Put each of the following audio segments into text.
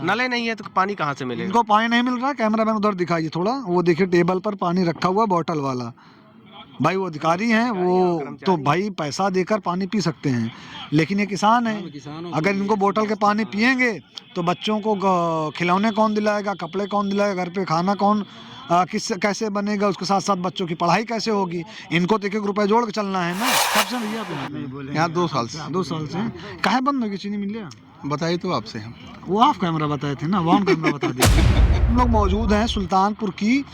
नले नहीं है तो पानी कहाँ से मिलेगा? इनको पानी नहीं मिल रहा। कैमरा मैन उधर दिखाइए थोड़ा, वो देखिए टेबल पर पानी रखा हुआ बॉटल वाला। भाई वो अधिकारी हैं, वो तो भाई पैसा देकर पानी पी सकते हैं, लेकिन ये किसान है। अगर इनको बोतल के पानी पिएंगे तो बच्चों को खिलौने कौन दिलाएगा, कपड़े कौन दिलाएगा, घर पे खाना कौन किस कैसे बनेगा, उसके साथ साथ बच्चों की पढ़ाई कैसे होगी। इनको तो 1-1 रुपये जोड़ के चलना है ना। कब से भैया आप यहाँ 2 साल से। 2 साल से काहे बंद होगी चीनी मिल? बताइए तो आपसे हम। वो ऑफ कैमरा बताए थे ना, वो ऑन कैमरा बता दिए। हम लोग मौजूद हैं सुल्तानपुर की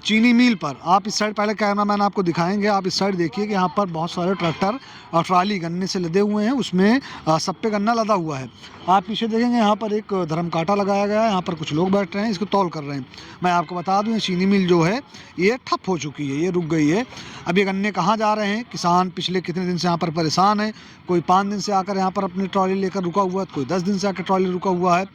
चीनी मिल पर। आप इस साइड, पहले कैमरामैन आपको दिखाएंगे, आप इस साइड देखिए कि यहाँ पर बहुत सारे ट्रैक्टर और ट्राली गन्ने से लदे हुए हैं, उसमें सब पे गन्ना लदा हुआ है। आप पीछे देखेंगे यहाँ पर एक धर्म कांटा लगाया गया है, यहाँ पर कुछ लोग बैठ रहे हैं, इसको तौल कर रहे हैं। मैं आपको बता दूँ, ये चीनी मिल जो है ये ठप हो चुकी है, ये रुक गई है। अब ये गन्ने कहाँ जा रहे हैं? किसान पिछले कितने दिन से यहाँ पर परेशान है। कोई 5 दिन से आकर यहाँ पर अपनी ट्रॉली लेकर रुका हुआ है, कोई 10 दिन से आकर ट्रॉली रुका हुआ है।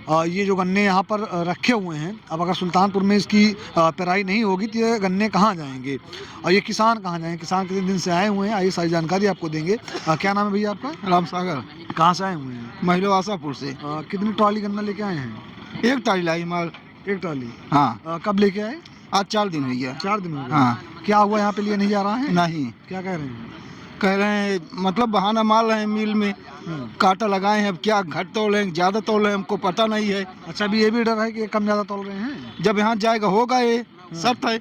ये जो गन्ने यहाँ पर रखे हुए हैं, अब अगर सुल्तानपुर में इसकी पेराई नहीं होगी तो ये गन्ने कहाँ जाएंगे और ये किसान कहाँ जाएंगे? किसान कितने दिन से आए हुए हैं, आइए सारी जानकारी आपको देंगे। क्या नाम है भैया आपका? राम सागर। कहाँ से आए हुए हैं? महिला आशापुर से। कितनी ट्रॉली गन्ना लेके आए हैं? 1 ट्राली लाई माल। 1 ट्रॉली? हाँ। कब लेके आए? आज 4 दिन हो गया। 4 दिन हो गए? हाँ। क्या हुआ, यहाँ पे लिए नहीं जा रहा है? नहीं। क्या कह रहे हैं? कह रहे हैं मतलब बहाना मार रहे हैं मिल में, कांटा लगाए हैं। अब क्या घट तोल रहे हैं, ज़्यादा तोल रहे हैं, हमको पता नहीं है। अच्छा, अभी ये भी डर है कि कम ज़्यादा तोल रहे हैं? जब यहाँ जाएगा होगा, ये शर्त है।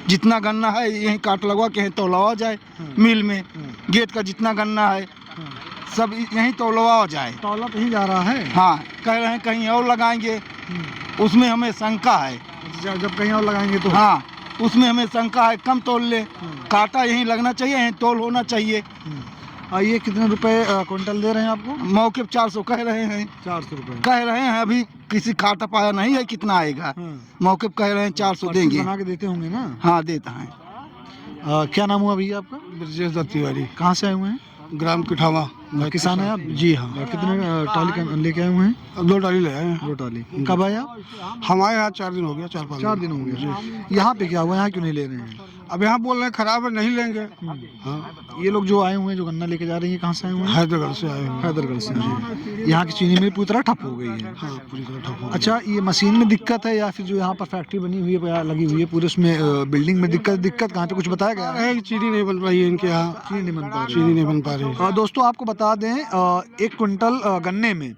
जितना गन्ना है यहीं काट लगवा के तोलवा जाए मिल में। गेट का जितना गन्ना है सब यहीं तोलवा जाए। तौला कहीं जा रहा है? हाँ, कह रहे हैं कहीं और लगाएंगे, उसमें हमें शंका है। जब कहीं और लगाएंगे तो? हाँ, उसमें हमें शंका है, कम तोल ले। कांटा यहीं लगना चाहिए, यहीं तोल होना चाहिए। ये कितने रुपए क्विंटल दे रहे हैं आपको? मौके पे 400 कह रहे हैं। 400 रुपए कह रहे हैं, अभी किसी कांटा पाया नहीं है कितना आएगा। मौके पे कह रहे हैं 400 देंगे। बना के देते होंगे ना? हाँ, देता है। क्या नाम हुआ भैया आपका? ब्रजेश दत्त तिवारी। कहाँ से आए हुए हैं? ग्राम किठावा। किसान है आप? जी हाँ। कितने ट्रॉली लेके आए हुए हैं? अब 2 ट्राली ले आए हैं। 2 ट्रॉली। कब आए आप? हमारे यहाँ 4 दिन हो गया, 4-5 4 दिन हो गए। यहाँ पे क्या हुआ, यहाँ क्यों नहीं ले रहे हैं? अब यहाँ बोल रहे हैं खराब है, नहीं लेंगे। हाँ। ये लोग जो आए हुए हैं, जो गन्ना लेके जा रहे हैं, कहाँ से आए हुए हैं? हैदरगढ़ से आए हैं। हैदरगढ़ से। यहाँ की चीनी मिल पूरी तरह ठप हो गई है। हाँ, पूरी तरह ठप हो गई। अच्छा, ये मशीन में दिक्कत है या फिर जो यहाँ पर फैक्ट्री बनी हुई है, लगी हुई है पूरे, उसमें बिल्डिंग में दिक्कत कहाँ पे कुछ बताया गया है? चीनी नहीं बन रही है इनके यहाँ। चीनी नहीं बन पा रही? चीनी नहीं बन पा रही। दोस्तों आपको बता दें, 1 क्विंटल गन्ने में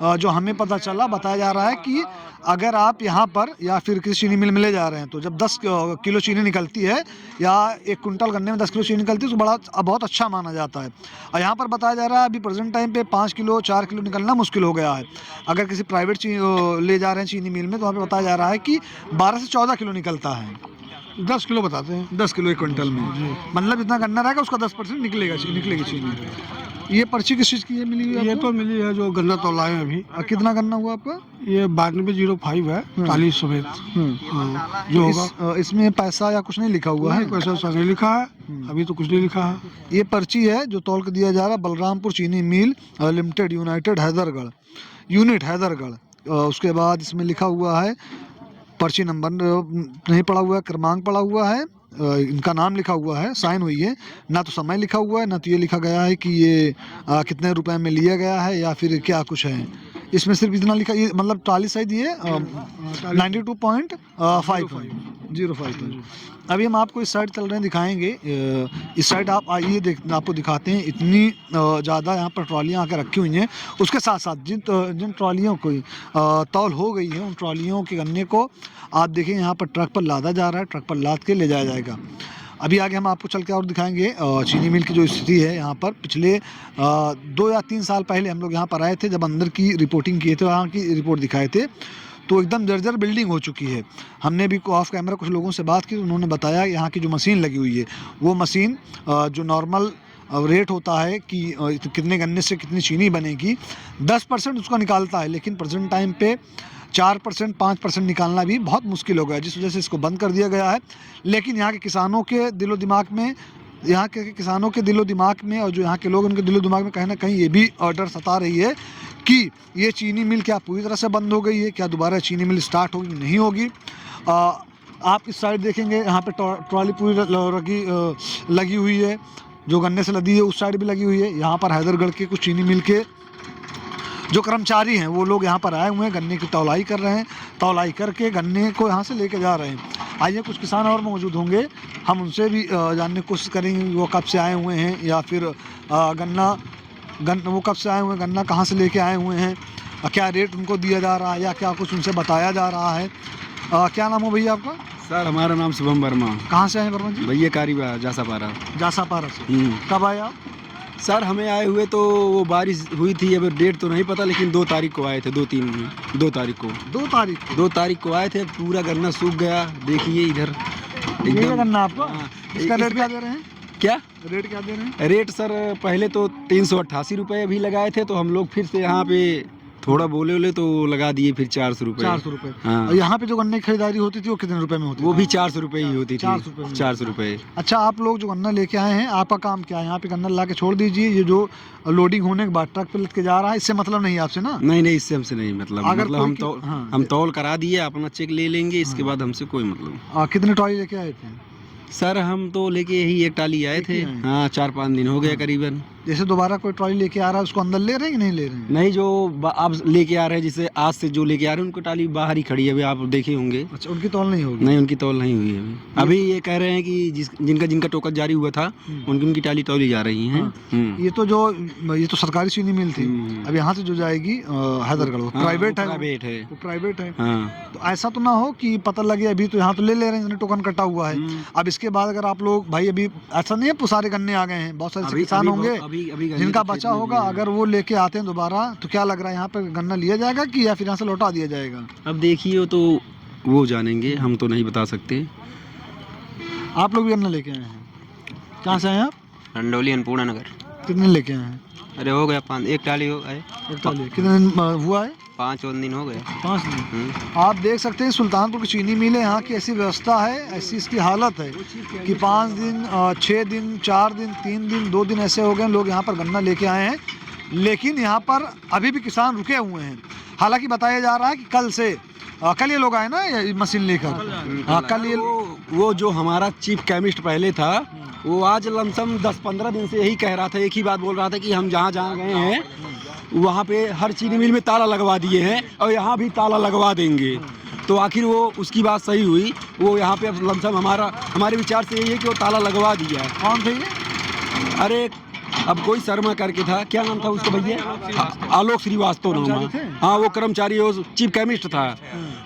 जो हमें पता चला, बताया जा रहा है कि अगर आप यहाँ पर या फिर किसी चीनी मिल में ले जा रहे हैं तो जब 10 किलो चीनी निकलती है या 1 क्विंटल गन्ने में 10 किलो चीनी निकलती है तो बहुत अच्छा माना जाता है। और यहाँ पर बताया जा रहा है अभी प्रेजेंट टाइम पे 5 किलो 4 किलो निकलना मुश्किल हो गया है। अगर किसी प्राइवेट ले जा रहे हैं चीनी मिल में तो वहाँ पर बताया जा रहा है कि 12 से 14 किलो निकलता है। 10 किलो बताते हैं। 10 किलो 1 क्विंटल में, मतलब इतना गन्ना रहेगा उसका 10% निकलेगी चीनी। ये पर्ची किस चीज़ की है मिली हुई? ये तो मिली है जो गन्ना तोलाए हैं अभी। कितना गन्ना हुआ आपका? ये 9205 है, 40 समेत जो होगा। इसमें पैसा या कुछ नहीं लिखा हुआ है? पैसा नहीं लिखा है, अभी तो कुछ नहीं लिखा है। ये पर्ची है जो तौल के दिया जा रहा है, Balrampur Chini mill limited united Haidergarh, unit Haidergarh. उसके बाद इसमें लिखा हुआ है, पर्ची नंबर नहीं पड़ा हुआ है, क्रमांक पड़ा हुआ है, इनका नाम लिखा हुआ है, साइन हुई है, ना तो समय लिखा हुआ है, ना तो ये लिखा गया है कि ये कितने रुपए में लिया गया है या फिर क्या कुछ है। इसमें सिर्फ इतना लिखा, ये मतलब ट्रॉली साइज ये 92.05। अभी हम आपको इस साइड चल रहे हैं, दिखाएंगे। इस साइड आप आइए, आपको दिखाते हैं। इतनी ज़्यादा यहाँ पर ट्रॉलियाँ आकर रखी हुई हैं। उसके साथ साथ जिन ट्रॉलियों को तौल हो गई है, उन ट्रॉलियों के गन्ने को आप देखें यहाँ पर ट्रक पर लादा जा रहा है, ट्रक पर लाद के ले जाया जाएगा। अभी आगे हम आपको चल के और दिखाएंगे चीनी मिल की जो स्थिति है यहाँ पर। पिछले 2 या 3 साल पहले हम लोग यहाँ पर आए थे, जब अंदर की रिपोर्टिंग किए थे, वहाँ की रिपोर्ट दिखाए थे, तो एकदम जर्जर बिल्डिंग हो चुकी है। हमने भी ऑफ कैमरा कुछ लोगों से बात की, उन्होंने बताया यहाँ की जो मशीन लगी हुई है, वो मशीन जो नॉर्मल रेट होता है कि कितने गन्ने से कितनी चीनी बनेगी, 10% उसका निकालता है, लेकिन प्रेजेंट टाइम पे 4% 5% निकालना भी बहुत मुश्किल हो गया, जिस वजह से इसको बंद कर दिया गया है। लेकिन यहाँ के किसानों के दिलो दिमाग में और जो यहाँ के लोग, उनके दिलो दिमाग में कहीं ना कहीं ये भी डर सता रही है कि ये चीनी मिल क्या पूरी तरह से बंद हो गई है, क्या दोबारा चीनी मिल स्टार्ट होगी, नहीं होगी। आप इस साइड देखेंगे, यहाँ पे ट्रॉली पूरी लगी हुई है, जो गन्ने से लदी है, उस साइड भी लगी हुई है। यहाँ पर हैदरगढ़ के कुछ चीनी मिल के जो कर्मचारी हैं वो लोग यहाँ पर आए हुए हैं, गन्ने की तौलाई कर रहे हैं, तौलाई करके गन्ने को यहाँ से लेके जा रहे हैं। आइए कुछ किसान और मौजूद होंगे, हम उनसे भी जानने की कोशिश करेंगे वो कब से आए हुए हैं या फिर वो कब से आए हुए हैं, गन्ना कहाँ से लेके आए हुए हैं, क्या रेट उनको दिया जा रहा है या क्या कुछ उनसे बताया जा रहा है। क्या नाम हो भैया आपका? सर हमारा नाम शुभम वर्मा। कहाँ से आए वर्मा जी? भैया कारीबा जासापारा। जासापारा से। कब आए आप? सर हमें आए हुए तो वो बारिश हुई थी, अब डेट तो नहीं पता, लेकिन 2 तारीख को आए थे, 2 तारीख को 2 तारीख को आए थे। पूरा गन्ना सूख गया, देखिए इधर एकदम गन्ना आपको। हाँ, इसका रेट क्या दे रहे हैं? क्या रेट क्या दे रहे हैं? रेट सर पहले तो 388 रुपये भी लगाए थे, तो हम लोग फिर से यहाँ पे थोड़ा बोले तो लगा दिए फिर 400 रुपये। 400 रुपये। हाँ। और यहाँ पे जो गन्ने की खरीदारी होती थी वो कितने रुपए में होती थी? वो भी 400 रुपये ही होती थी। 400 रुपये। अच्छा, आप लोग जो गन्ना लेके आए हैं, आपका काम क्या है? यहाँ पे गन्ना ला के छोड़ दीजिए, ये जो लोडिंग होने के बाद ट्रक पे लद के जा रहा है, इससे मतलब नहीं है आपसे ना? नहीं, इससे हमसे नहीं मतलब। अगर मतलब हम तौल करा दिए, अपना चेक ले लेंगे, इसके बाद हमसे कोई मतलब। कितने ट्रॉली लेके आए थे? सर हम तो लेके यही 1 टाली आए थे। हाँ, 4-5 दिन हो गए करीबन। जैसे दोबारा कोई ट्रॉली लेके आ रहा है उसको अंदर ले रहे हैं कि नहीं ले रहे हैं? नहीं, जो आप लेके आ रहे हैं, जिसे आज से जो लेके आ रहे हैं उनको टाली बाहर ही खड़ी है, अभी आप देखे होंगे। अच्छा, उनकी तौल नहीं होगी? नहीं, उनकी तौल नहीं हुई है अभी। ये कह रहे हैं कि जिनका टोकन जारी हुआ था उनकी टाली तौली जा रही है। ये तो सरकारी चीनी मिल थी। अब यहाँ से जो जाएगी हैदरगढ़, वो प्राइवेट है। वो प्राइवेट है। तो ऐसा तो ना हो कि पता लगे अभी तो यहाँ तो ले ले रहे हैं, टोकन कटा हुआ है, अब इसके बाद अगर आप लोग भाई, अभी ऐसा नहीं है सारे गन्ने आ गए हैं, बहुत सारे किसान होंगे जिनका बचा होगा, अगर वो लेके आते हैं दोबारा तो क्या लग रहा है यहाँ पे गन्ना लिया जाएगा कि या फिर यहाँ से लौटा दिया जाएगा? अब देखिए तो वो जानेंगे, हम तो नहीं बता सकते। आप लोग भी गन्ना लेके आए हैं? कहाँ से आए आप? रंडोली अन्नपूर्णा नगर। कितने लेके आए हैं? अरे हो गया 1 टाली हो गए। 1 टाली कितने दिन हुआ है? 5 दिन हो गए। 5 दिन। आप देख सकते हैं सुल्तानपुर की चीनी मिल है, यहाँ की ऐसी व्यवस्था है, ऐसी इसकी हालत है कि 5 दिन 6 दिन 4 दिन 3 दिन 2 दिन ऐसे हो गए लोग यहाँ पर गन्ना लेके आए हैं, लेकिन यहाँ पर अभी भी किसान रुके हुए हैं। हालांकि बताया जा रहा है कि कल ये लोग आए ना ये मशीन लेकर। कल ये वो जो हमारा चीफ केमिस्ट पहले था, वो आज लमसम 10-15 दिन से यही कह रहा था, एक ही बात बोल रहा था कि हम जहाँ गए हैं वहाँ पे हर चीनी मिल में ताला लगवा दिए हैं और यहाँ भी ताला लगवा देंगे। तो आखिर वो उसकी बात सही हुई, वो यहाँ पे अब लमसम हमारे विचार से यही है कि वो ताला लगवा दिया है। कौन थे ये? अरे अब कोई शर्मा करके था, क्या नाम था उसका भैया? आलोक श्रीवास्तव नाम है। हाँ, वो कर्मचारी, वो चीफ केमिस्ट था।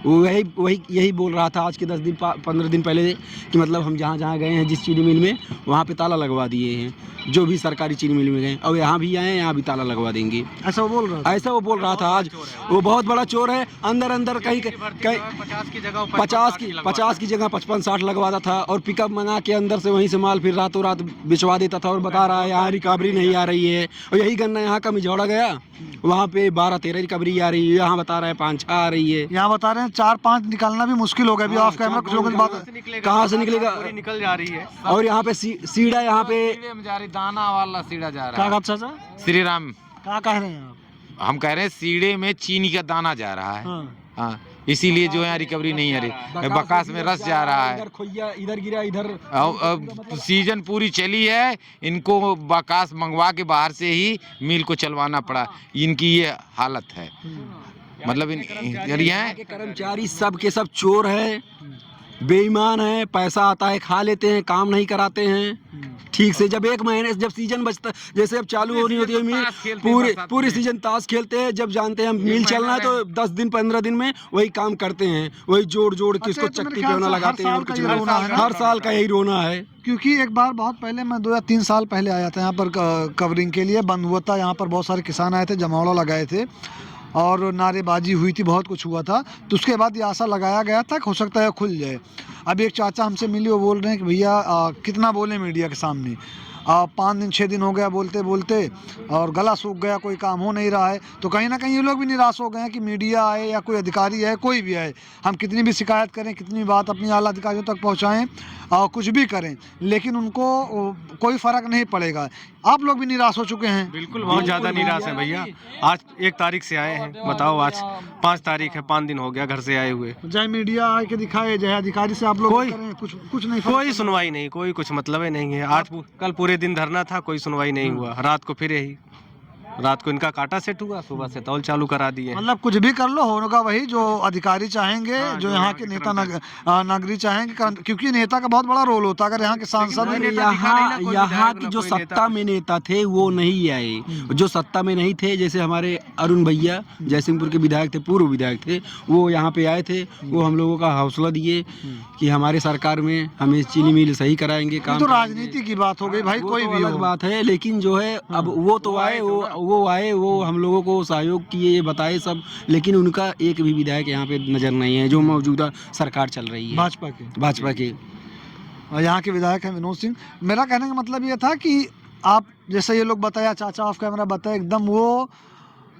वो यही बोल रहा था आज के 10-15 दिन पहले कि मतलब हम जहाँ गए हैं जिस चीनी मिल में, वहाँ पे ताला लगवा दिए हैं, जो भी सरकारी चीनी मिल में गए, और यहाँ भी आए, यहाँ भी ताला लगवा देंगे। ऐसा वो बोल रहा था आज। वो बहुत बड़ा चोर है। अंदर कहीं 50 की जगह 55-60 लगवाता था और पिकअप मंगा के अंदर से वहीं से माल फिर रातों रात बिचवा देता था और बता रहा है यहाँ रिकवरी नहीं आ रही है। और यही गन्ना यहाँ का मिझौड़ा गया, वहाँ पे 12-13 रिकवरी आ रही है, यहाँ बता रहा है 5-6 आ रही है। यहाँ बता रहे हैं 4-5 निकालना भी मुश्किल हो गया अभी ऑफ कैमरा। कुछ लोगों की बात कहाँ से निकलेगा, निकल जा रही है। और यहाँ पे सीड़ा, यहाँ पे दाना वाला सीड़ा जा रहा है। क्या चाचा? श्री राम, क्या कह रहे हैं आप? हम कह रहे हैं सीड़े में चीनी का दाना जा रहा है। हाँ, इसीलिए जो है रिकवरी नहीं आ रही, बकास में रस जा रहा है। इधर गिरा, इधर सीजन पूरी चली है, इनको बकास मंगवा के बाहर से ही मिल को चलवाना पड़ा, इनकी ये हालत है। मतलब के कर्मचारी सब के सब चोर है, बेईमान है, पैसा आता है खा लेते हैं, काम नहीं कराते हैं ठीक से। जब 1 महीने जब सीजन बचता, जैसे अब चालू होनी होती है मिल, पूरी सीजन ताश खेलते हैं। जब जानते हैं मिल चलना है तो 10 दिन 15 दिन में वही काम करते हैं, वही जोड़ के उसको चक्की पे लगाते हैं। हर साल का यही रोना है। क्योंकि एक बार बहुत पहले मैं 2 या 3 साल पहले आया था यहाँ पर कवरिंग के लिए, बंद हुआ था, यहाँ पर बहुत सारे किसान आए थे, जमावड़ा लगाए थे और नारेबाजी हुई थी, बहुत कुछ हुआ था। तो उसके बाद ये आशा लगाया गया था कि हो सकता है खुल जाए। अब एक चाचा हमसे मिले, वो बोल रहे हैं कि भैया कितना बोले मीडिया के सामने, 5 दिन 6 दिन हो गया बोलते बोलते और गला सूख गया, कोई काम हो नहीं रहा है। तो कहीं ना कहीं ये लोग भी निराश हो गए हैं कि मीडिया आए या कोई अधिकारी आए, कोई भी आए, हम कितनी भी शिकायत करें, कितनी बात अपनी आला अधिकारियों तक पहुंचाएं और कुछ भी करें, लेकिन उनको कोई फ़र्क नहीं पड़ेगा। आप लोग भी निराश हो चुके हैं? बिल्कुल, बहुत ज़्यादा निराश है भैया। आज 1 तारीख से आए हैं, बताओ आज 5 तारीख है, 5 दिन हो गया घर से आए हुए। चाहे मीडिया आके दिखाए, चाहे अधिकारी से आप लोग करें, कुछ नहीं, कोई सुनवाई नहीं, कोई कुछ मतलब ही नहीं है। आज कल पूरे दिन धरना था, कोई सुनवाई नहीं हुआ, रात को फिर यही। रात को इनका काटा सेट हुआ, सुबह से तौल चालू करा दिए। मतलब कुछ भी कर लो, होगा वही जो अधिकारी चाहेंगे, जो यहाँ के नेता नागरिक चाहेंगे, क्योंकि नेता का बहुत बड़ा रोल होता है। अगर यहाँ के सांसद यहाँ की जो सत्ता में नेता थे वो नहीं आए, जो सत्ता में नहीं थे, जैसे हमारे अरुण भैया जयसिंहपुर के विधायक थे, पूर्व विधायक थे, वो यहाँ पे आए थे। वो हम लोगों का हौसला दिए कि हमारे सरकार में हमें चीनी मिल सही कराएंगे काम। तो राजनीति की बात हो गई भाई, कोई भी अलग बात है, लेकिन जो है अब वो तो आए, वो हम लोगों को सहयोग किए, ये बताए सब, लेकिन उनका एक भी विधायक यहाँ पे नजर नहीं है जो मौजूदा सरकार चल रही है भाजपा के। और यहाँ के विधायक हैं विनोद सिंह। मेरा कहने का मतलब ये था कि आप जैसे ये लोग बताया, चाचा ऑफ कैमरा बताया, एकदम वो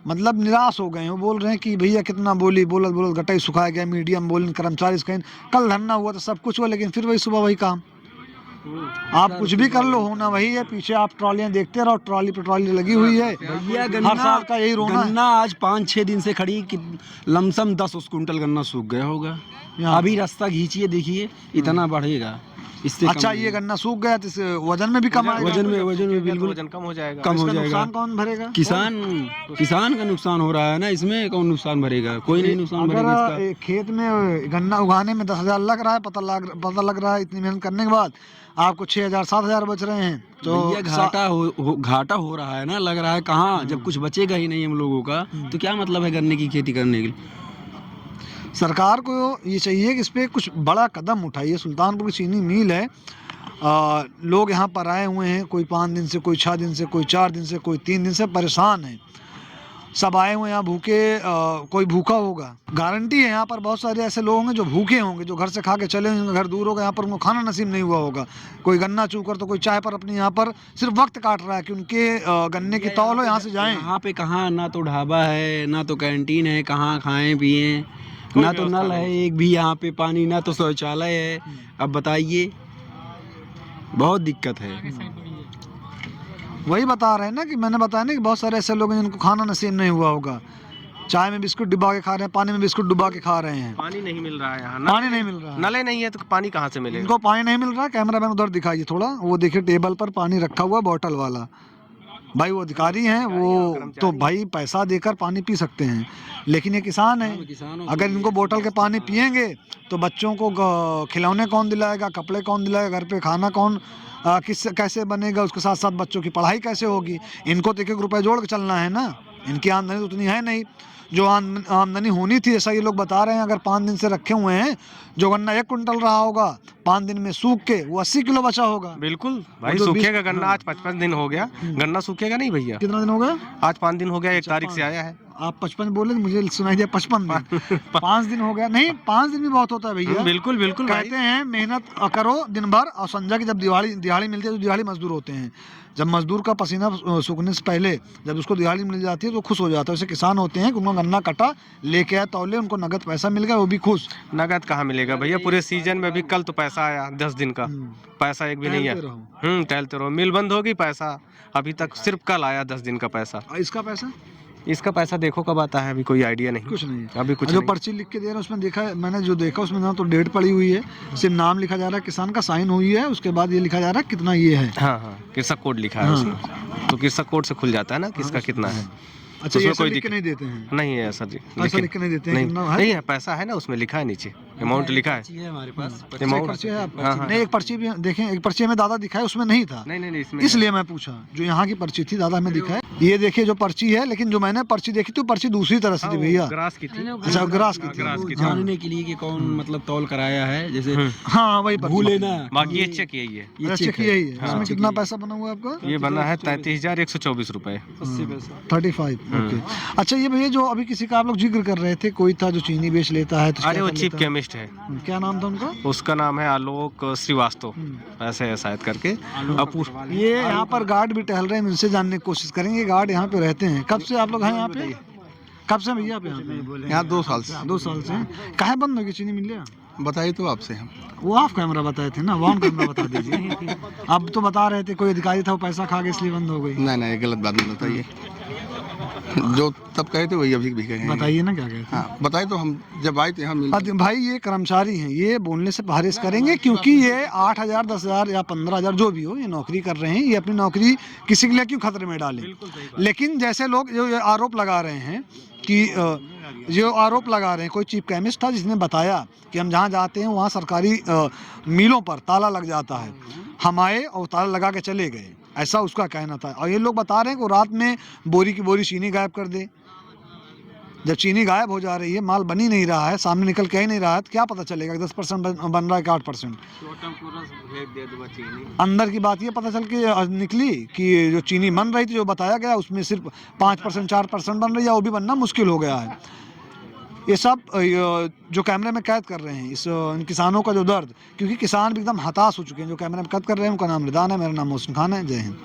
मतलब निराश हो गए हैं। वो बोल रहे हैं कि भैया कितना बोलत गटाई सुखाया गया, मीडियम बोल, कर्मचारी कल धरना हुआ तो सब कुछ हुआ, लेकिन फिर वही सुबह वही काम। आप कुछ भी कर लो, होना वही है। पीछे आप ट्रॉलियां देखते रहो, ट्रॉली पे ट्रॉली लगी हुई है। भैया हर साल का यही रोना गन्ना आज 5-6 दिन से खड़ी कि लमसम 10 कुंटल गन्ना सूख गया होगा। अभी रास्ता खींचिए, देखिए इतना बढ़ेगा इससे। अच्छा, ये गन्ना सूख गया तो वजन में भी कम आएगा। वजन में बिल्कुल वजन कम हो जाएगा। नुकसान कौन भरेगा? किसान का नुकसान हो रहा है ना, इसमें कौन नुकसान भरेगा? कोई नहीं नुकसान भरेगा इसका। खेत में गन्ना उगाने में 10,000 लग रहा है, पता लग रहा है इतनी मेहनत करने के बाद आपको 6,000-7,000 बच रहे हैं, तो घाटा हो रहा है ना, लग रहा है कहाँ, जब कुछ बचेगा ही नहीं हम लोगों का तो क्या मतलब है गन्ने की खेती करने के लिए। सरकार को ये चाहिए कि इस पर कुछ बड़ा कदम उठाइए। सुल्तानपुर की चीनी मिल है, लोग यहाँ पर आए हुए हैं, कोई 5 दिन से, कोई 6 दिन से, कोई 4 दिन से, कोई 3 दिन से परेशान है। सब आए हुए यहाँ भूखे, कोई भूखा होगा, गारंटी है यहाँ पर बहुत सारे ऐसे लोग होंगे जो भूखे होंगे, जो घर से खा के चले होंगे, घर दूर होगा, यहाँ पर उनको खाना नसीब नहीं हुआ होगा। कोई गन्ना चूकर तो कोई चाय पर अपनी यहाँ पर सिर्फ वक्त काट रहा है कि उनके गन्ने की तौल हो, यहाँ से जाएं। यहाँ पे कहाँ ना तो ढाबा है, ना तो कैंटीन है, कहाँ खाएं पिएं, ना तो नल है एक भी यहाँ पे पानी, ना तो शौचालय है। अब बताइए, बहुत दिक्कत है। वही बता रहे हैं ना कि मैंने बताया ना कि बहुत सारे ऐसे लोग हैं जिनको खाना नसीब नहीं हुआ होगा। चाय में बिस्कुट डुबा के खा रहे हैं, पानी में बिस्कुट डुबा के खा रहे हैं। पानी नहीं मिल रहा है यहाँ, पानी नहीं मिल रहा है, नले नहीं है तो पानी कहाँ से मिलेगा? इनको पानी नहीं मिल रहा है। कैमरा मैन उधर दिखाइए थोड़ा, वो देखिए टेबल पर पानी रखा हुआ बोतल वाला। भाई वो अधिकारी हैं, वो तो भाई पैसा देकर पानी पी सकते हैं, लेकिन ये किसान है। अगर इनको बोतल के पानी पिएंगे तो बच्चों को खिलौने कौन दिलाएगा, कपड़े कौन दिलाएगा, घर पे खाना कौन कैसे बनेगा, उसके साथ साथ बच्चों की पढ़ाई कैसे होगी? इनको तो 1-1 रुपये जोड़ के चलना है ना। इनकी आमदनी तो उतनी है नहीं जो आमदनी होनी थी। ऐसा ये लोग बता रहे हैं, अगर 5 दिन से रखे हुए हैं, जो गन्ना 1 कुंटल रहा होगा 5 दिन में सूख के वो 80 किलो बचा होगा। बिल्कुल भाई, सूखेगा गन्ना। आज 55 दिन हो गया, गन्ना सूखेगा नहीं भैया। कितना दिन हो गया? आज 5 दिन हो गया, 1 तारीख से आया है। आप 55 बोले, मुझे सुनाई दिया 55 दिन। 5 दिन हो गया, नहीं 5 दिन भी बहुत होता है भैया। बिल्कुल बिल्कुल कहते हैं मेहनत करो दिन भर, और संजय की जब दिहाड़ी मिलती है तो दिहाड़ी मजदूर होते हैं। जब मजदूर का पसीना सूखने से पहले जब उसको दिहाड़ी मिल जाती है तो खुश हो जाता है। वैसे किसान होते हैं कि उनको गन्ना कटा, लेके आया तौले, उनको नगद पैसा मिल गया, वो भी खुश। नगद कहाँ मिलेगा भैया? पूरे सीजन में भी कल तो पैसा आया 10 दिन का, पैसा एक भी नहीं है। टहलते रहो, मिल बंद होगी, पैसा अभी तक सिर्फ कल आया 10 दिन का पैसा। इसका पैसा देखो कब आता है, अभी कोई आइडिया नहीं, कुछ नहीं अभी कुछ जो नहीं। पर्ची लिख के दे रहे हैं उसमें देखा, मैंने जो देखा उसमें ना तो डेट पड़ी हुई है, सिर्फ नाम लिखा जा रहा है, किसान का साइन हुई है, उसके बाद ये लिखा जा रहा है कितना ये है। हाँ, कृषक कोड लिखा है उसमें, तो कृषक कोड से खुल जाता है ना किसका कितना है। अच्छा, ये कोई लिख के नहीं देते हैं? नहीं है सर जी, ऐसा लिख के नहीं देते हैं? नहीं है, पैसा है ना उसमें लिखा है, नीचे अमाउंट लिखा है हमारे पास। पर्ची है नहीं, एक पर्ची भी देखें, एक पर्ची हमें दादा दिखाए उसमें नहीं था। नहीं इसमें, इसलिए मैं पूछा, जो यहाँ की पर्ची थी दादा हमें दिखाए। ये देखिए जो पर्ची है, लेकिन जो मैंने पर्ची देखी थी पर्ची दूसरी तरह से थी भैया। ग्रास की थी। अच्छा, ग्रास की थी। जानने के लिए कि कौन मतलब तौल कराया है, जैसे हाँ वही भूले ना। बाकी ये चेक यही है, चेक यही है। इसमें कितना पैसा बना हुआ है आपका? ये बना है 33,124 रुपए 35। ओके। अच्छा, ये भैया जो अभी किसी का आप लोग जिक्र कर रहे थे, कोई था जो चीनी बेच लेता है, तो अरे वो चीफ केमिस्ट है। क्या नाम था उनका? उसका नाम है आलोक श्रीवास्तव, ऐसे है शायद करके। ये यहाँ पर गार्ड भी टहल रहे हैं, इनसे जानने की कोशिश करेंगे। गार्ड यहाँ पे रहते हैं, कब से आप लोग हैं यहाँ पे? कब से भैया आप यहाँ पे? यहाँ 2 साल से। 2 साल से। काहे बंद होगी चीनी मिल? बताइए तो आपसे हम। वो ऑफ कैमरा बताए थे ना, ऑन कैमरा बता दीजिए। अब तो बता रहे थे कोई अधिकारी था वो पैसा खा गया इसलिए बंद हो गई। नहीं गलत बात नहीं बताइए। जो तब कहे थे वही अभी भी कहेंगे। बताइए ना क्या कहते हैं। हाँ बताए तो हम जब आए थे हम भाई ये कर्मचारी हैं, ये बोलने से परहेज करेंगे क्योंकि ये 8,000 10,000 या 15,000 जो भी हो ये नौकरी कर रहे हैं, ये अपनी नौकरी किसी के लिए क्यों खतरे में डालें। लेकिन जैसे लोग जो ये आरोप लगा रहे हैं कि जो आरोप लगा रहे हैं, कोई चीफ केमिस्ट था जिसने बताया कि हम जहाँ जाते हैं वहाँ सरकारी मिलों पर ताला लग जाता है, हम आए और ताला लगा के चले गए, ऐसा उसका कहना था। और ये लोग बता रहे हैं कि रात में बोरी की बोरी चीनी गायब कर दे। जब चीनी गायब हो जा रही है, माल बन ही नहीं रहा है, सामने निकल के ही नहीं रहा है, तो क्या पता चलेगा 10% बन रहा है कि 8%। अंदर की बात ये पता चल के निकली कि जो चीनी बन रही थी, जो बताया गया, उसमें सिर्फ 5% 4% बन रही है, वो भी बनना मुश्किल हो गया है। ये सब जो कैमरे में कैद कर रहे हैं इन किसानों का जो दर्द, क्योंकि किसान भी एकदम हताश हो चुके हैं। जो कैमरे में कैद कर रहे हैं उनका नाम रिदान है, मेरा नाम मोहसिन खान है। जय हिंद।